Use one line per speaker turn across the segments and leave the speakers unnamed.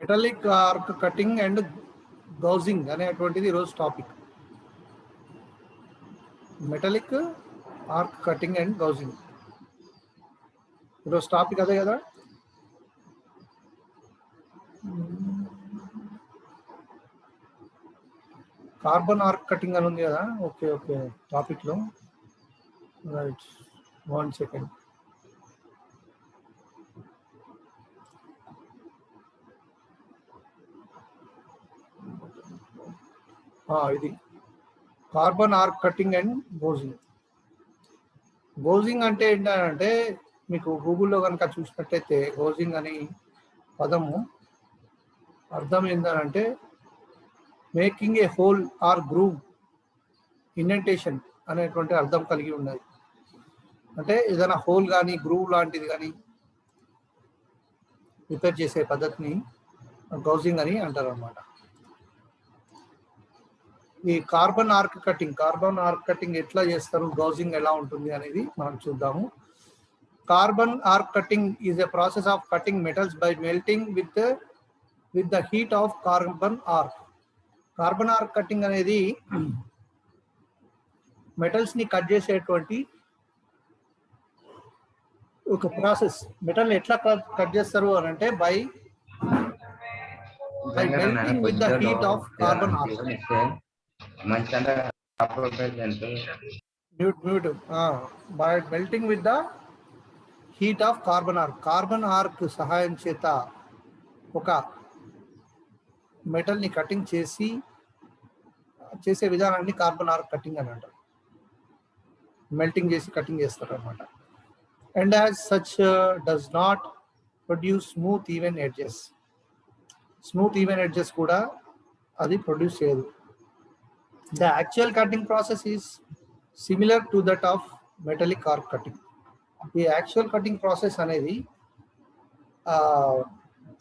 Metallic arc cutting and gouging అనేటువంటిది ఈరోజు topic. Metallic arc cutting and gouging ఈరోజు topic అదే కదా. కార్బన్ ఆర్క్ కటింగ్ అని ఉంది కదా. ఓకే ఓకే టాపిక్లో రైట్. 1 సెకండ్. ఇది కార్బన్ ఆర్క్ కటింగ్ అండ్ గౌజింగ్. గౌజింగ్ అంటే ఏంటంటే మీకు గూగుల్లో కనుక చూసినట్టయితే గౌజింగ్ అని పదము అర్థం ఏంటంటే making a hole or groove indentation అనేటువంటి అర్థం కలిగి ఉన్నది. అంటే ఏదైనా హోల్ కానీ గ్రూవ్ లాంటిది కానీ రిపేర్ చేసే పద్ధతిని గౌజింగ్ అని అంటారు అన్నమాట. ఈ కార్బన్ ఆర్క్ కటింగ్ ఎట్లా చేస్తారు, గౌజింగ్ ఎలా ఉంటుంది అనేది మనం చూద్దాము. Carbon arc cutting is a process of cutting metals by melting with the heat of carbon arc. Carbon arc cutting అనేది మెటల్స్ ని కట్ చేసేటువంటి ఒక ప్రాసెస్. మెటల్ ఎట్లా కట్ చేస్తారు అని అంటే by melting with the heat of carbon arc. By melting with the heat of carbon arc. Carbon arc సహాయం చేత ఒక మెటల్ ని కటింగ్ చేసే విధానాన్ని కార్బన్ ఆర్క్ కటింగ్ అని అంటారు. మెల్టింగ్ చేసి కటింగ్ చేస్తారు అన్నమాట. And as such does not produce smooth even edges. Smooth even edges కూడా అది ప్రొడ్యూస్ చేయదు. The actual cutting process is similar to that of metallic arc cutting. The actual cutting process అనేది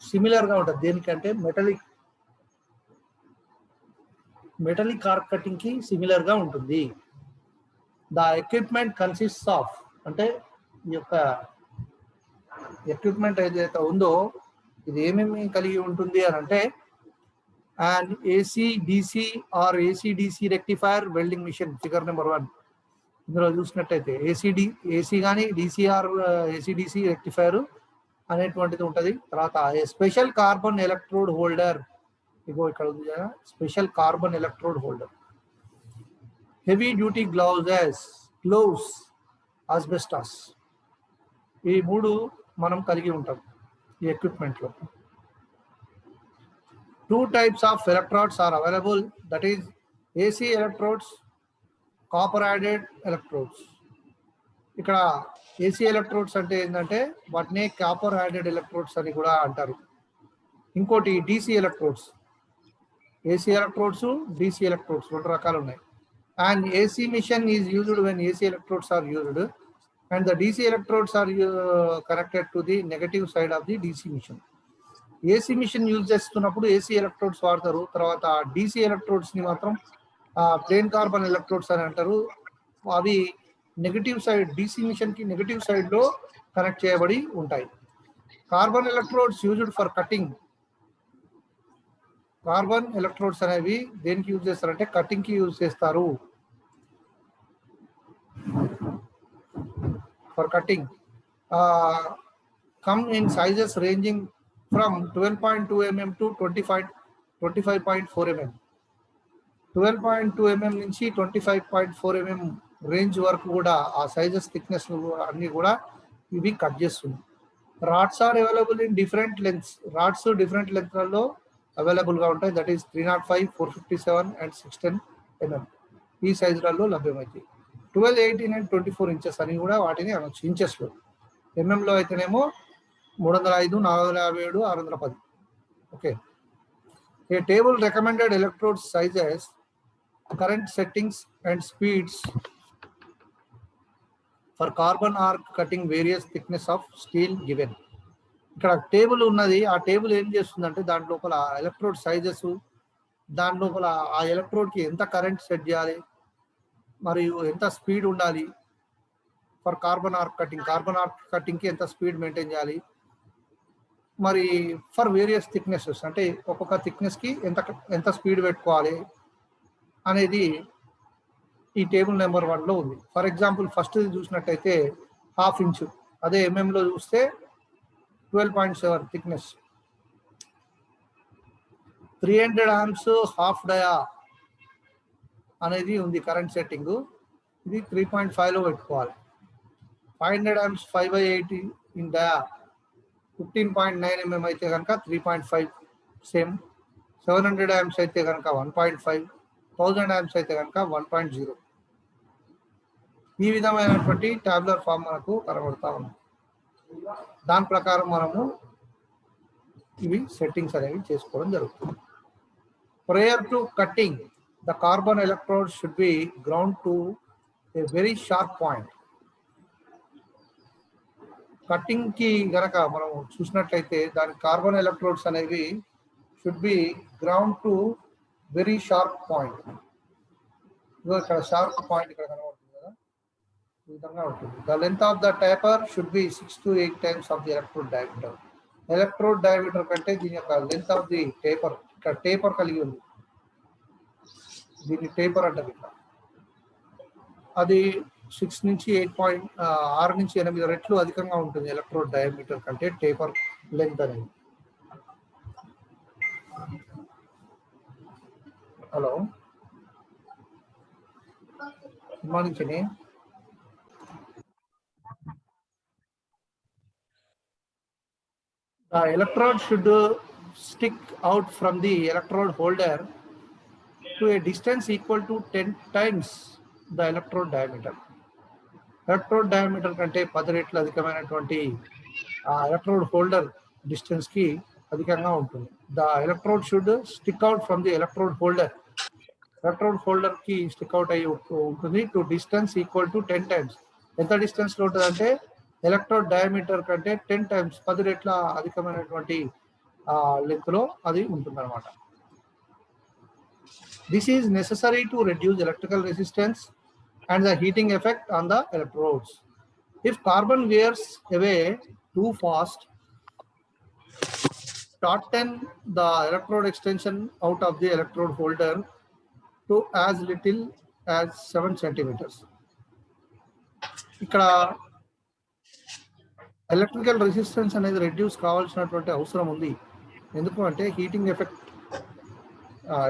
సిమిలర్గా ఉంటుంది. దేనికంటే మెటాలిక్ ఆర్క్ కటింగ్కి సిమిలర్గా ఉంటుంది. The equipment consists of, అంటే ఈ యొక్క ఎక్విప్మెంట్ ఏదైతే ఉందో ఇది ఏమేమి కలిగి ఉంటుంది అని అంటే and AC/DC or AC/DC rectifier welding machine. Figure number 1 ఇందులో చూసినట్టయితే ఏసీ కానీ డిసిఆర్ AC/DC రెక్టిఫైర్ అనేటువంటిది ఉంటుంది. తర్వాత స్పెషల్ కార్బన్ ఎలక్ట్రోడ్ హోల్డర్, ఇగో ఇక్కడ ఉంది కదా, special carbon electrode holder. Heavy duty gloves asbestos. ఈ 3 మనం కలిగి ఉంటాం ఈ ఎక్విప్మెంట్లో. 2 types of electrodes are available, that is AC electrodes, copper added electrodes. ఇక్కడ AC ఎలక్ట్రోడ్స్ అంటే ఏంటంటే వాటిని కాపర్ యాడెడ్ ఎలక్ట్రోడ్స్ అని కూడా అంటారు. ఇంకోటి DC electrodes. AC electrodes, DC electrodes 2 రకాలు ఉన్నాయి. And AC machine is used when AC electrodes are used and the DC electrodes are connected to the negative side of the DC machine. AC machine use చేస్తున్నప్పుడు AC electrodes వాడతారు. తర్వాత DC electrodes ని మాత్రం plane carbon electrodes అని అంటారు. అవి negative side, DC machine కి negative side లో కనెక్ట్ చేయబడి ఉంటాయి. Carbon electrodes used for cutting. Carbon electrodes అనేవి దేనికి యూజ్ చేస్తారంటే కటింగ్ కి యూజ్ చేస్తారు. For cutting come in sizes ranging from 12.2 mm to 25.4 mm. 12.2 mm నుంచి 25.4 mm రేంజ్ వరకు కూడా ఆ సైజెస్ థిక్నెస్ అన్ని కూడా ఇవి కట్ చేస్తుంది. Rods are available in different lengths. Rods different లెంత్లలో అవైలబుల్గా ఉంటాయి. That is 305, 457 and 610 mm. ఈ సైజులలో లభ్యమవుతాయి. 12, 18 అండ్ 24 ఇంచెస్ అని కూడా వాటిని అనొచ్చు. ఇంచెస్లో. ఎంఎంలో అయితేనేమో 305, 457, 610. Okay. A table recommended electrode sizes, current settings and speeds for carbon arc cutting various thickness of steel given. ఇక్కడ టేబుల్ ఉన్నది. ఆ టేబుల్ ఏం చేస్తుందంటే దాని లోపల ఎలక్ట్రోడ్ సైజెస్, దాని లోపల ఆ ఎలక్ట్రోడ్కి ఎంత కరెంట్ సెట్ చేయాలి మరియు ఎంత స్పీడ్ ఉండాలి for carbon arc cutting. Carbon arc కటింగ్కి ఎంత స్పీడ్ మెయింటైన్ చేయాలి మరి ఫర్ వేరియస్ థిక్నెసెస్ అంటే ఒక్కొక్క థిక్నెస్కి ఎంత ఎంత స్పీడ్ పెట్టుకోవాలి అనేది ఈ టేబుల్ నెంబర్ 1లో ఉంది. ఫర్ ఎగ్జాంపుల్ ఫస్ట్ చూసినట్టయితే 1/2 ఇంచు, అదే ఎంఎంలో చూస్తే 12.7 థిక్నెస్, 300 ఆంప్స్ హాఫ్ డయా అనేది ఉంది కరెంట్ సెట్టింగ్, ఇది 3.5లో పెట్టుకోవాలి. 500 ఆంప్స్ 5/8 ఇన్ డయా 15.9 mm అయితే కనుక 3.5 సేమ్, 700 ఆంప్స్ అయితే కనుక 1.5, 1000 ఆంప్స్ అయితే కనుక 1.0. ఈ విధమైనటువంటి టాబ్యులర్ ఫామ్ మనకు కనబడతా ఉంది. దాని ప్రకారం మనము ఇవి సెట్టింగ్స్ అనేవి చేసుకోవడం జరుగుతుంది. Prior to cutting, the carbon electrode should be ground to a very sharp point. Cutting కి గనక మనం చూసినట్లయితే దాని కార్బన్ ఎలక్ట్రోడ్స్ అనేవి should be ground to very sharp point. ఇక్కడ షార్ప్ పాయింట్ ఇక్కడ కనబడుతుంది కదా, ఈ విధంగా ఉంటుంది. The length of the taper should be 6 to 8 times of the electrode diameter. Electrode diameter కంటే దీని యొక్క లెంత్ ఆఫ్ ది టేపర్, ఇక్కడ టేపర్ కలిగి ఉంది, దీన్ని టేపర్ అంటారు. ఇక్కడ అది 6 నుంచి 6 నుంచి 8 రెట్లు అధికంగా ఉంటుంది ఎలక్ట్రోడ్ డయామీటర్ కంటే టేపర్ లెంత్ అనేది. హలో, గుడ్ మార్నింగ్ చెని. The electrode should stick out from the electrode holder to a distance equal to 10 times the electrode diameter. Electrode diameter కంటే 10 రెట్లు అధికమైనటువంటి ఎలక్ట్రోడ్ హోల్డర్ డిస్టెన్స్ కి అధికంగా ఉంటుంది. The electrode should stick out from the electrode holder, electrode holder కి stick out అయ్యి ఉంటుంది. To distance equal to 10 times. ఎంత డిస్టెన్స్ లో ఉంటుంది అంటే ఎలక్ట్రోడ్ డయామీటర్ కంటే 10 times 10 రెట్ల అధికమైనటువంటి లెంత్ లో అది ఉంటుంది అనమాట. This is necessary to reduce electrical resistance and the heating effect on the electrodes. If carbon wears away too fast, shorten the electrode extension out of the electrode holder to as little as 7 centimeters. ఇక్కడ electrical resistance అనేది reduce కావాల్సినటువంటి అవసరం ఉంది. ఎందుకు అంటే heating effect,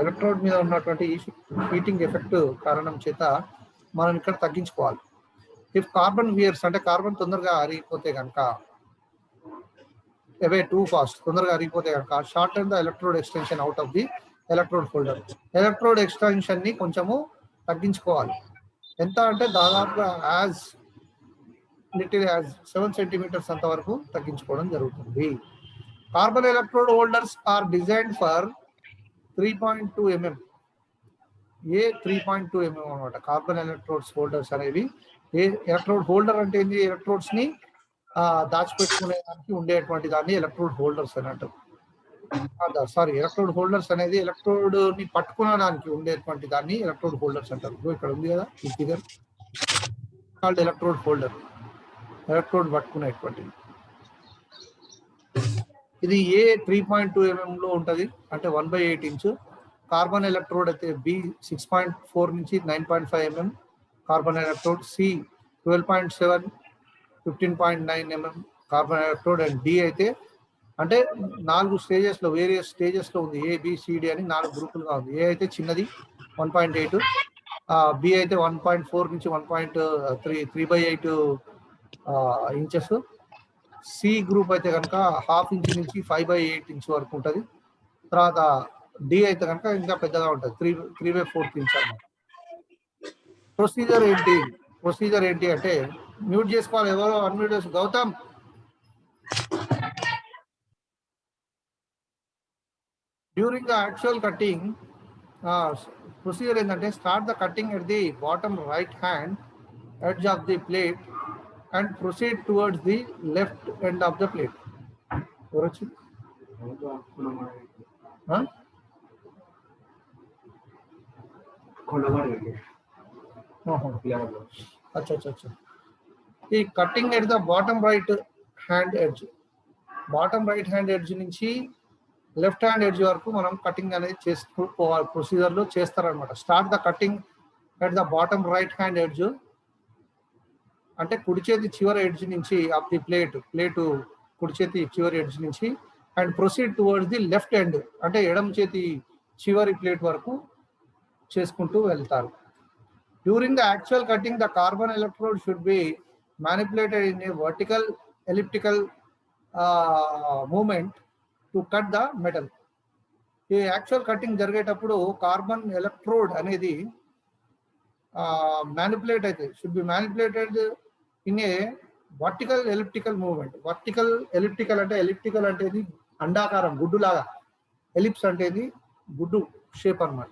electrode మీద ఉన్నటువంటి heating effect కారణం చేత మనం ఇక్కడ తగ్గించుకోవాలి. ఇఫ్ కార్బన్ వియర్స్ అంటే కార్బన్ తొందరగా అరిగిపోతే కనుక, అవే టూ ఫాస్ట్ తొందరగా అరిగిపోతే కనుక, short and the electrode extension out of the electrode holder. Electrode extension ని కొంచెము తగ్గించుకోవాలి. ఎంత అంటే దాదాపుగా యాజ్ లిటిల్ యాజ్ 7 centimeters అంతవరకు తగ్గించుకోవడం జరుగుతుంది. Carbon electrode holders are designed for 3.2 mm. 3.2 mm అనమాట కార్బన్ ఎలక్ట్రోడ్స్ హోల్డర్స్ అనేవి. ఎలక్ట్రోడ్ హోల్డర్ అంటే ఏంటి? ఎలక్ట్రోడ్స్ ని దాచిపెట్టుకునే దానికి ఉండేటువంటి దాన్ని ఎలక్ట్రోడ్ హోల్డర్స్ అని అంటారు. ఎలక్ట్రోడ్ హోల్డర్స్ అనేది ఎలక్ట్రోడ్ ని పట్టుకునడానికి ఉండేటువంటి దాన్ని ఎలక్ట్రోడ్ హోల్డర్స్ అంటారు. ఇక్కడ ఉంది కదా ఈ figure, called electrode holder, electrode పట్టుకునేటువంటిది. ఇది 3.2 mm లో ఉంటది, అంటే 1/8 ఇంచు. కార్బన్ ఎలక్ట్రోడ్ అయితే B 6.4 నుంచి 9.5 mm carbon electrode, C 12.7 15.9 mm carbon electrode, and D అయితే అంటే 4 స్టేజెస్ లో, వేరియస్ స్టేజెస్ లో ఉంది. ABCD అని 4 గ్రూపులుగా ఉంది. A అయితే చిన్నది 1.8, B అయితే 1.4 నుంచి 3/8 ఇంచెస్, C గ్రూప్ అయితే కనుక 1/2 ఇంచ్ నుంచి 5/8 ఇంచ్ వరకు ఉంటుంది. తర్వాత D అయితే కనుక ఇంకా పెద్దగా ఉంటుంది, 3/4 ఇంచ్ అన్నమాట. ప్రొసీజర్ ఏంటి అంటే మ్యూట్ చేసుకోవాలి. ఎవరో అన్మ్యూట్ చేసి, Gautam during the actual cutting procedure ఏంటంటే start the cutting at the bottom right hand edge of the plate and proceed towards the left end of the plate. Acha. The cutting at the bottom right hand edge. Bottom right hand edge నుంచి left hand edge వరకు మనం cutting అనేది చేస్తూ పోవాలి. ప్రొసీజర్లో చేస్తారనమాట. Start the cutting at the bottom right hand edge, అంటే కుడి చేతి చివరి ఎడ్జ్ నుంచి ఆఫ్ ది ప్లేటు కుడి చేతి చివరి ఎడ్జ్ నుంచి, and proceed towards the left end, అంటే ఎడమ చేతి చివరి ప్లేట్ వరకు చేసుకుంటూ వెళ్తారు. During the actual cutting the carbon electrode should be manipulated in a vertical elliptical movement to cut the metal. ఈ యాక్చువల్ కటింగ్ జరిగేటప్పుడు కార్బన్ ఎలక్ట్రోడ్ అనేది మ్యానిపులేట్ అయితే should be manipulated in a vertical elliptical movement. Vertical elliptical అంటే, elliptical అంటే అండాకారం గుడ్డులాగా, ellipse అంటే గుడ్డు షేప్ అనమాట.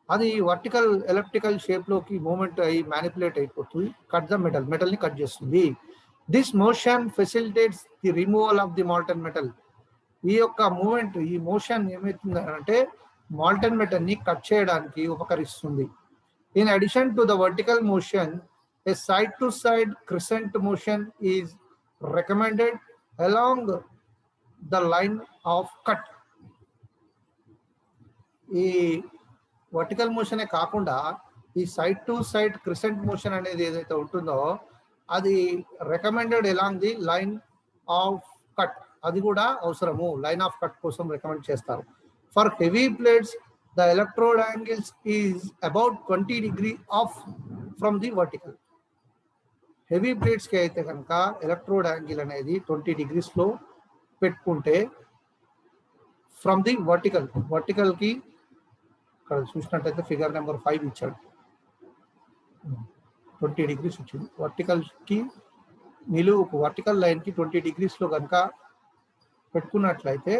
అది వర్టికల్ ఎలిప్టికల్ షేప్లోకి మూమెంట్ అయ్యి మ్యానిపులేట్ అయిపోతుంది. కట్ ద మెటల్ని కట్ చేస్తుంది. This motion facilitates the removal of the molten metal. ఈ యొక్క మూమెంట్, ఈ మోషన్ ఏమవుతుంది అంటే మాల్టన్ మెటల్ని కట్ చేయడానికి ఉపకరిస్తుంది. In addition to the vertical motion, a side-to-side crescent motion is recommended along the line of cut. ఈ vertical మోషనే కాకుండా ఈ side to side crescent motion అనేది ఏదైతే ఉంటుందో అది recommended along the line of cut, అది కూడా అవసరము. లైన్ ఆఫ్ కట్ కోసం రికమెండ్ చేస్తారు. For heavy plates the electrode angles is about 20 degree off from the vertical. Heavy plates కి అయితే కనుక ఎలక్ట్రోడ్ యాంగిల్ అనేది 20 degrees లో పెట్టుకుంటే ఫ్రమ్ ది వర్టికల్ కి ఇక్కడ చూసినట్టయితే ఫిగర్ నెంబర్ 5 ఇచ్చాడు. 20 degrees వచ్చింది. వర్టికల్ కి నిలువుకు వర్టికల్ లైన్ కి 20 degrees లో కనుక పెట్టుకున్నట్లయితే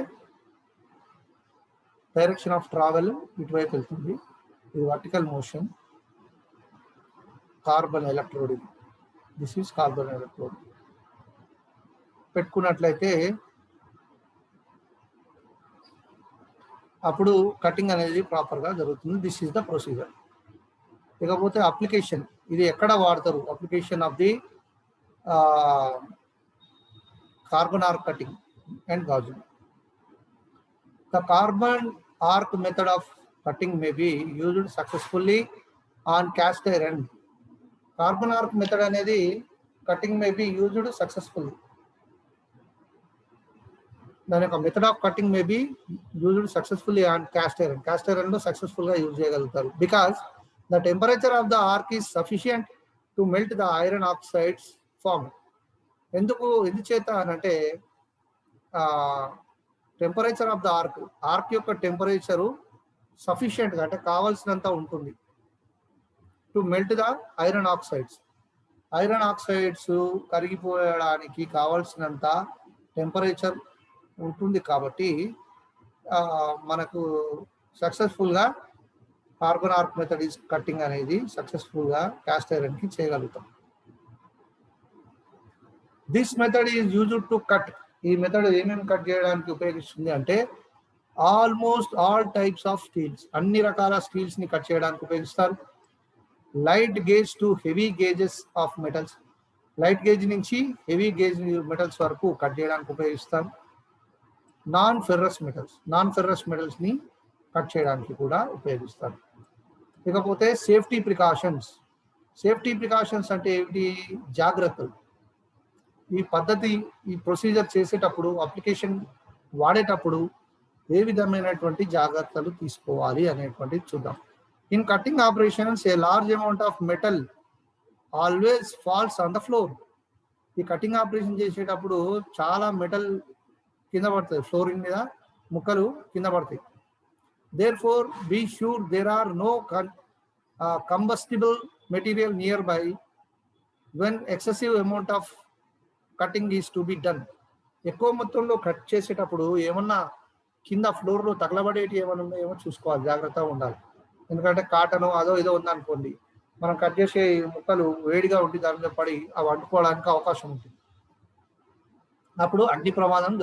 డైరెక్షన్ ఆఫ్ ట్రావెల్ ఇటువైపు వెళ్తుంది. ఇది vertical motion. Carbon electrode, this is carbon electrode పెట్టుకున్నట్లయితే అప్పుడు కటింగ్ అనేది ప్రాపర్గా జరుగుతుంది. This is the procedure. ఇకపోతే అప్లికేషన్, ఇది ఎక్కడ వాడతారు? Application of the carbon arc cutting and గాజు. The carbon arc method of cutting may be used successfully on cast iron. Carbon arc method అనేది cutting may be used successfully. దాని యొక్క method of cutting may be used successfully on cast iron. Cast iron లో successful గా use చేయగలుగుతారు. Because the temperature of the arc is sufficient to melt the iron oxides form. ఎందుచేత అనంటే temperature of the arc యొక్క temperature సఫిషియంట్గా అంటే కావాల్సినంత ఉంటుంది to melt the iron oxides. Iron oxides కరిగిపోయడానికి కావాల్సినంత టెంపరేచర్ ఉంటుంది కాబట్టి మనకు సక్సెస్ఫుల్గా carbon arc method is cutting అనేది సక్సెస్ఫుల్గా కాస్ట్ ఐరన్కి చేయగలుగుతాం. This method is used to cut. ఈ మెథడ్ ఏమేమి కట్ చేయడానికి ఉపయోగిస్తుంది అంటే almost all types of steels, అన్ని రకాల స్టీల్స్ ని కట్ చేయడానికి ఉపయోగిస్తారు. Light gauge to heavy gauges of metals, light gauge నుంచి హెవీ గేజ్ మెటల్స్ వరకు కట్ చేయడానికి ఉపయోగిస్తాం. నాన్ ఫెర్రస్ మెటల్స్ ని కట్ చేయడానికి కూడా ఉపయోగిస్తారు. ఇకపోతే సేఫ్టీ ప్రికాషన్స్ అంటే ఏమిటి? జాగ్రత్తలు. ఈ పద్ధతి, ఈ ప్రొసీజర్ చేసేటప్పుడు, అప్లికేషన్ వాడేటప్పుడు ఏ విధమైనటువంటి జాగ్రత్తలు తీసుకోవాలి అనేటువంటిది చూద్దాం. In cutting operations a large amount of metal always falls on the floor. ఈ కటింగ్ ఆపరేషన్ చేసేటప్పుడు చాలా మెటల్ కింద పడుతుంది, ఫ్లోరింగ్ మీద ముక్కలు కింద పడతాయి. Therefore be sure there are no combustible material nearby when excessive amount of cutting is to be done. ఎక్కువ మొత్తంలో కట్ చేసేటప్పుడు ఏమన్నా కింద ఫ్లోర్లో తగలబడేటి ఏమన్నా ఉన్నాయేమో చూసుకోవాలి, జాగ్రత్తగా ఉండాలి. ఎందుకంటే కాటను అదో ఏదో ఉందనుకోండి, మనం కట్ చేసే ముక్కలు వేడిగా ఉండి దాని మీద పడి అవి అంటుకోవడానికి అవకాశం ఉంటుంది. అప్పుడు అగ్ని ప్రమాదం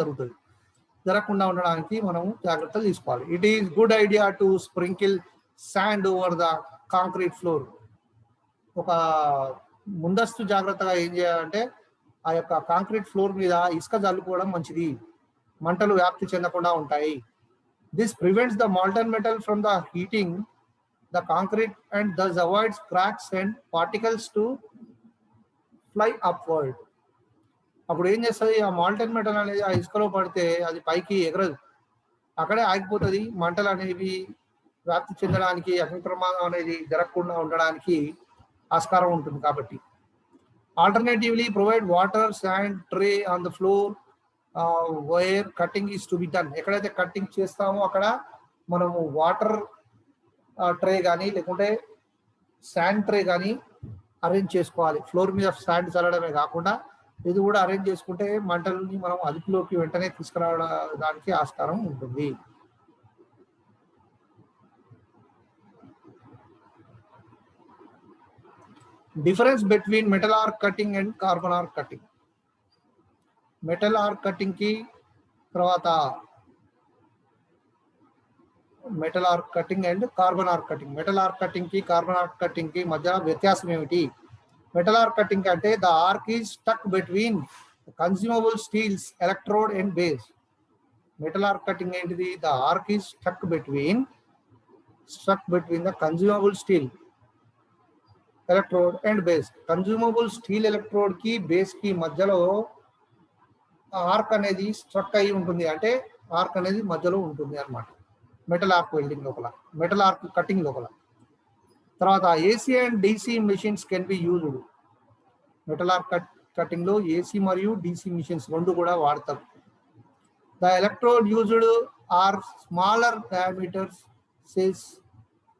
జరగకుండా ఉండడానికి మనం జాగ్రత్తలు తీసుకోవాలి. It is good idea to sprinkle sand over the concrete floor. ఒక ముందస్తు జాగ్రత్తగా ఏం చేయాలంటే ఆ యొక్క కాంక్రీట్ ఫ్లోర్ మీద ఇసుక జల్లుకోవడం మంచిది. మంటలు వ్యాప్తి చెందకుండా ఉంటాయి. This prevents the molten metal from the heating the concrete and thus avoids cracks and particles to fly upward. అప్పుడు ఏం చేస్తుంది, ఆ మాల్టన్ మెటల్ అనేది ఆ ఇసుకలో పడితే అది పైకి ఎగరదు, అక్కడే ఆగిపోతుంది. మంటలు అనేవి వ్యాప్తి చెందడానికి, అగ్ని ప్రమాదం అనేది జరగకుండా ఉండడానికి ఆస్కారం ఉంటుంది. కాబట్టి alternatively provide water sand tray on the floor where cutting is to be done. ఎక్కడైతే కటింగ్ చేస్తామో అక్కడ మనము వాటర్ ట్రే కానీ లేకుంటే శాండ్ ట్రే కానీ అరేంజ్ చేసుకోవాలి. ఫ్లోర్ మీద శాండ్ చల్లడమే కాకుండా ఇది కూడా అరేంజ్ చేసుకుంటే మంటలని మనం అదుపులోకి వెంటనే తీసుకురావడానికి ఆస్కారం ఉంటుంది. Difference between metal arc cutting and carbon arc cutting. Metal arc cutting కి తర్వాత metal arc cutting and carbon arc cutting. Metal arc cutting కి కార్బన్ ఆర్క్ కటింగ్ కి మధ్య వ్యత్యాసం ఏమిటి? మెటల్ ఆర్క్ కటింగ్ అంటే the arc is stuck between consumable steels electrode and base. Metal arc cutting ఏంటిది? The arc is stuck between the consumable steel electrode and base. Consumable steel electrode కి base కి మధ్యలో arc అనేది struck అయి ఉంటుంది, అంటే arc అనేది మధ్యలో ఉంటుంది అన్నమాట. మెటల్ ఆర్క్ వెల్డింగ్ లోపల, మెటల్ ఆర్క్ కటింగ్ లోపల. తర్వాత AC and DC machines can be used. Metal arc cutting లో ఏసీ మరియు డిసి మిషన్స్ రెండు కూడా వాడతారు. The electrode used are smaller diameters says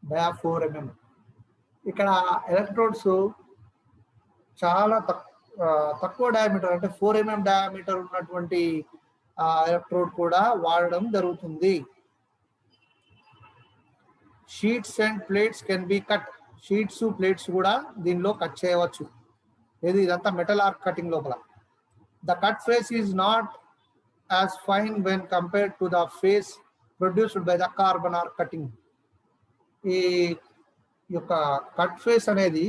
dia 4 mm. ఇక్కడ ఎలక్ట్రోడ్స్ చాలా తక్కువ డయామీటర్ అంటే 4 mm డయామీటర్ ఉన్నటువంటి ఎలక్ట్రోడ్ కూడా వాడడం జరుగుతుంది. Sheets and plates can be cut. Sheets plates కూడా దీనిలో కట్ చేయవచ్చు. ఇదంతా మెటల్ ఆర్క్ కటింగ్ లోపల. The cut face is not as fine when compared to the face produced by the carbon arc cutting. ఈ యొక్క కట్ ఫేస్ అనేది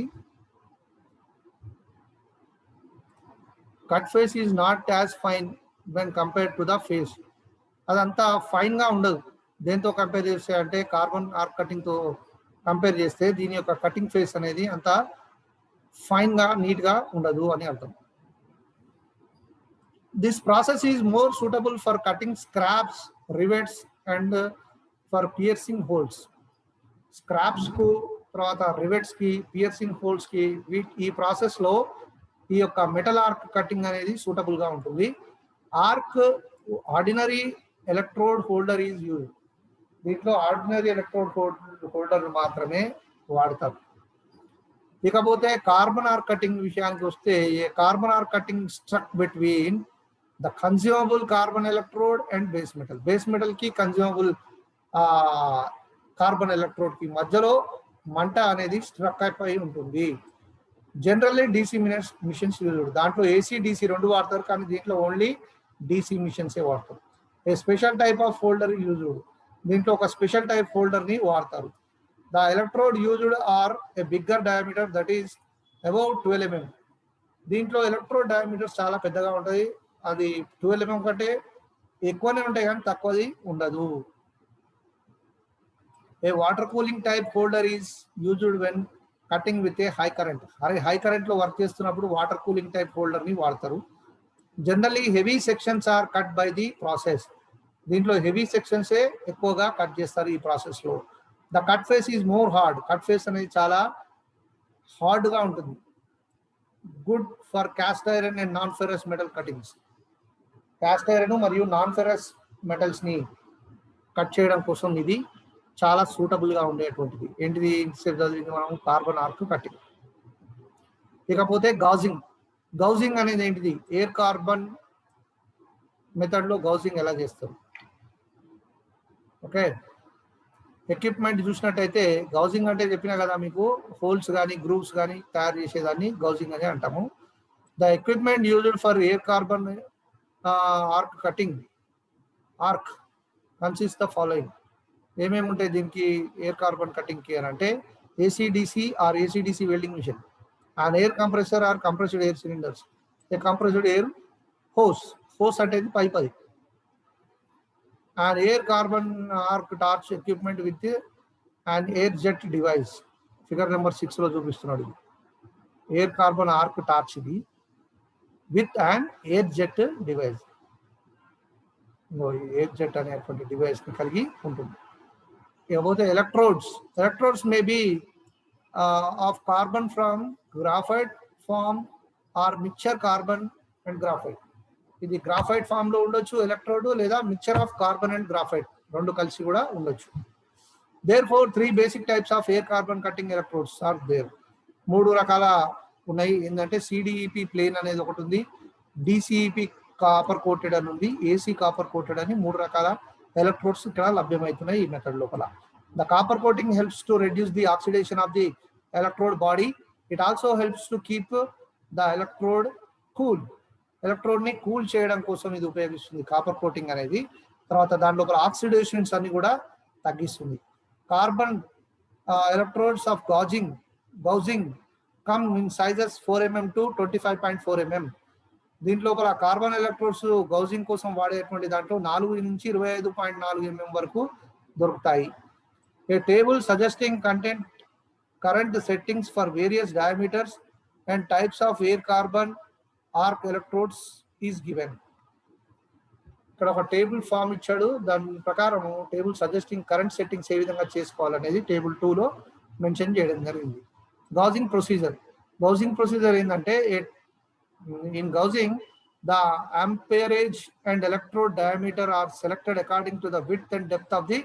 cut face is not as fine when compared to the face. అదంతా fine గా ఉండదు. దేంతో compare చేస్తే అంటే carbon arc cutting తో కంపేర్ చేస్తే దీని యొక్క కటింగ్ ఫేస్ అనేది అంత ఫైన్ గా నీట్ గా ఉండదు అని అర్థం. This process is more suitable for cutting scraps, rivets and for piercing holes. Scraps కు తర్వాత రివెట్స్ కి పియర్సింగ్ హోల్స్ కి ఈ ప్రాసెస్ లో ఈ యొక్క మెటల్ ఆర్క్ కటింగ్ అనేది సూటబుల్ గా ఉంటుంది. Arc ordinary electrode holder is use. దీంట్లో ఆర్డినరీ ఎలక్ట్రోడ్ హోల్డర్ మాత్రమే వాడతారు. ఇకపోతే కార్బన్ ఆర్క్ కటింగ్ విషయానికి వస్తే carbon arc cutting struck between the consumable carbon electrode and base metal. Base metal కి కన్స్యూమబుల్ కార్బన్ ఎలక్ట్రోడ్ కి మధ్యలో మంట అనేది స్ట్రక్ అయిపోయి ఉంటుంది. Generally DC machines used. దాంట్లో ఏసీ డిసి రెండు వాడతారు, కానీ దీంట్లో ఓన్లీ డీసీ మిషన్సే వాడతారు. ఏ special type of holder used. దీంట్లో ఒక స్పెషల్ టైప్ హోల్డర్ ని వాడతారు. The electrode used are a bigger diameter that is about 12 mm. దీంట్లో ఎలక్ట్రోడ్ డయామీటర్స్ చాలా పెద్దగా ఉంటుంది. అది 12 mm కంటే ఎక్కువనే ఉంటాయి కానీ తక్కువది ఉండదు. A water cooling type holder is used when cutting with a high current. High current లో వర్క్ చేస్తున్నప్పుడు వాటర్ కూలింగ్ టైప్ హోల్డర్ ని వాడతారు. Generally heavy sections are cut by the process. దీంట్లో హెవీ సెక్షన్సే ఎక్కువగా కట్ చేస్తారు ఈ ప్రాసెస్ లో. The cut face is more hard. Cut face అనేది చాలా హార్డ్ గా ఉంటుంది. Good for cast iron and non ferrous metal cuttings. Cast iron మరియు నాన్ ఫెరస్ మెటల్స్ ని కట్ చేయడం కోసం ఇది చాలా సూటబుల్ గా ఉండేటువంటిది. ఏంటిది మనం కార్బన్ ఆర్క్ కటింగ్. ఇకపోతే గౌజింగ్. గౌజింగ్ అనేది ఏంటిది? ఎయిర్ కార్బన్ మెథడ్ లో గౌజింగ్ ఎలా చేస్తారు? ఓకే, ఎక్విప్మెంట్ చూసినట్టయితే గౌజింగ్ అంటే చెప్పినా కదా మీకు, హోల్స్ కానీ గ్రూవ్స్ కానీ తయారు చేసేదాన్ని గౌజింగ్ అని అంటాము. The equipment used for air carbon arc cutting arc consist the following. ఏమేమి ఉంటాయి దీనికి ఎయిర్ కార్బన్ కటింగ్ కి అని అంటే AC DC or AC DC welding machine, an air compressor or compressed air cylinders, a compressed air hose. Hose అంటే pipe. అది an air carbon arc torch equipment with an air jet device. Figure number 6 లో చూపిస్తున్నాడు. Air carbon arc torch ఇది with and air jet device. Air jet అనేటువంటి device ని కలిగి ఉంటుంది. ఇకపోతే electrodes may be of carbon from graphite form or mixture carbon and graphite. ఇది graphite form లో ఉండొచ్చు ఎలక్ట్రోడ్, లేదా mixture of carbon and graphite రెండు కలిసి కూడా ఉండొచ్చు. Therefore 3 basic types of air carbon cutting electrodes are there. 3 రకాల ఉన్నాయి. ఏంటంటే CDEP ప్లేన్ అనేది ఒకటి ఉంది, DCEP కాపర్ కోటెడ్ అని ఉంది, AC కాపర్ కోటెడ్ అని 3 రకాల ఎలక్ట్రోడ్స్ ఇక్కడ లభ్యమవుతున్నాయి ఈ మెథడ్ లోపల. The copper coating helps to reduce the oxidation of the electrode body. It also helps to keep the electrode cool. Electrode ని కూల్ చేయడం కోసం ఇది ఉపయోగిస్తుంది కాపర్ కోటింగ్ అనేది. తర్వాత దాని లోపల ఆక్సిడేషన్స్ అన్ని కూడా తగ్గిస్తుంది. Carbon electrodes of gouging come in sizes 4 mm to 25.4 mm. దీంట్లో కార్బన్ ఎలక్ట్రోడ్స్ గౌజింగ్ కోసం వాడేటువంటి దాంట్లో 4 నుంచి 25.4 mm వరకు దొరుకుతాయి. A table suggesting current settings for various diameters and types of air carbon arc electrodes is given. ఇక్కడ ఒక table form ఇచ్చాడు. దాని ప్రకారం టేబుల్ సజెస్టింగ్ కరెంట్ సెట్టింగ్స్ ఏ విధంగా చేసుకోవాలనేది టేబుల్ 2 లో మెన్షన్ చేయడం జరిగింది. గౌజింగ్ ప్రొసీజర్ ఏంటంటే in gouging the amperage and electrode diameter are selected according to the width and depth of the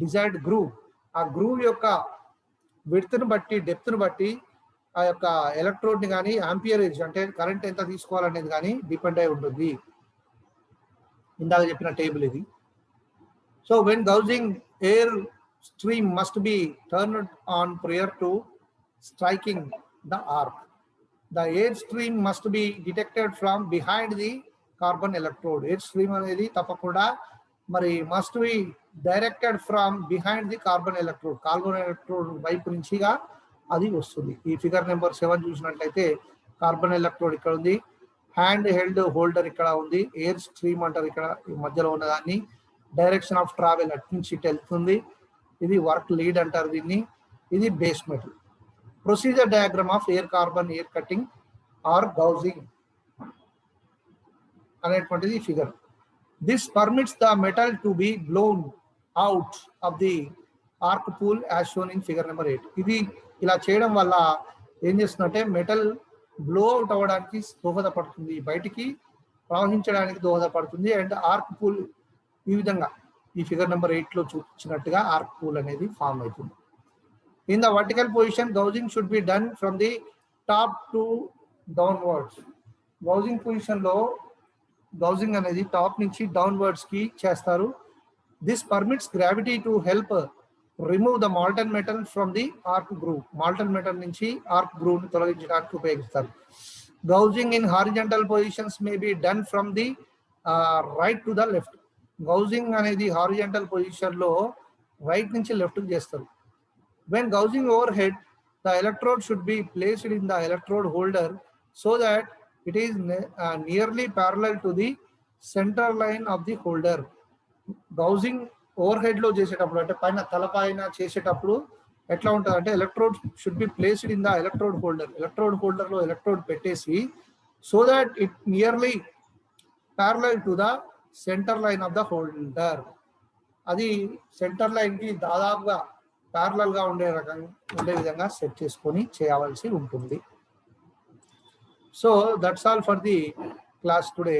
desired groove. ఆ గ్రూవ్ యొక్క విడ్త్ ని బట్టి డెప్త్ ని బట్టి ఆ యొక్క ఎలక్ట్రోడ్ ని కానీ ఆంపియరేజ్ అంటే కరెంట్ ఎంత తీసుకోవాలనేది కానీ డిపెండ్ అయి ఉంటుంది. ఇందాక చెప్పిన టేబుల్ ఇది. So when gouging air stream must be turned on prior to striking the arc. The air stream must be detected from behind the carbon electrode. Air stream అనేది తప్పకుండా మరి must be directed from behind the carbon electrode వైపు నుంచిగా అది వస్తుంది. ఈ figure number 7 చూసినట్లయితే carbon electrode ఇక్కడ ఉంది, హ్యాండ్ హెల్డ్ హోల్డర్ ఇక్కడ ఉంది, ఎయిర్ స్ట్రీమ్ అంటారు ఇక్కడ ఈ మధ్యలో ఉన్నదాన్ని, డైరెక్షన్ ఆఫ్ ట్రావెల్ అటు నుంచి ఇటు వెళ్తుంది, ఇది వర్క్ లీడ్ అంటారు దీన్ని, ఇది base metal. Procedure diagram of air carbon air cutting or gouging అనేటువంటిది figure. This permits the metal to be blown out of the arc pool as shown in figure number 8. ఇది ఇలా చేయడం వల్ల ఏం చేస్తుందంటే మెటల్ బ్లో అవుట్ అవ్వడానికి దోహదపడుతుంది, బయటికి ప్రవహించడానికి దోహదపడుతుంది. అండ్ ఆర్క్ పూల్ ఈ విధంగా ఈ ఫిగర్ నెంబర్ 8 లో చూపించినట్టుగా ఆర్క్ పూల్ అనేది ఫామ్ అవుతుంది. In the vertical position gouging should be done from the top to downwards. Gouging position లో గౌజింగ్ అనేది టాప్ నుంచి డౌన్వర్డ్స్ కి చేస్తారు. This permits gravity to help remove the molten metal from the arc groove. Molten metal నుంచి arc groove ని తొలగించడానికి ఉపయోగిస్తారు. Gouging in horizontal positions may be done from the right to the left. Gouging అనేది horizontal position లో right నుంచి left కి చేస్తారు. When gouging overhead the electrode should be placed in the electrode holder so that it is nearly parallel to the centre line of the holder. Gouging overhead లో చేసేటప్పుడు అంటే పైన తలపైన చేసేటప్పుడు ఎట్లా ఉంటుంది అంటే electrode should be placed in the electrode holder లో ఎలక్ట్రోడ్ పెట్టేసి so that it nearly parallel to the centre line of the holder. అది సెంటర్ లైన్ కి దాదాపుగా ప్యారలల్ గా ఉండే విధంగా సెట్ చేసుకొని చేయవలసి ఉంటుంది. So that's all for the class today.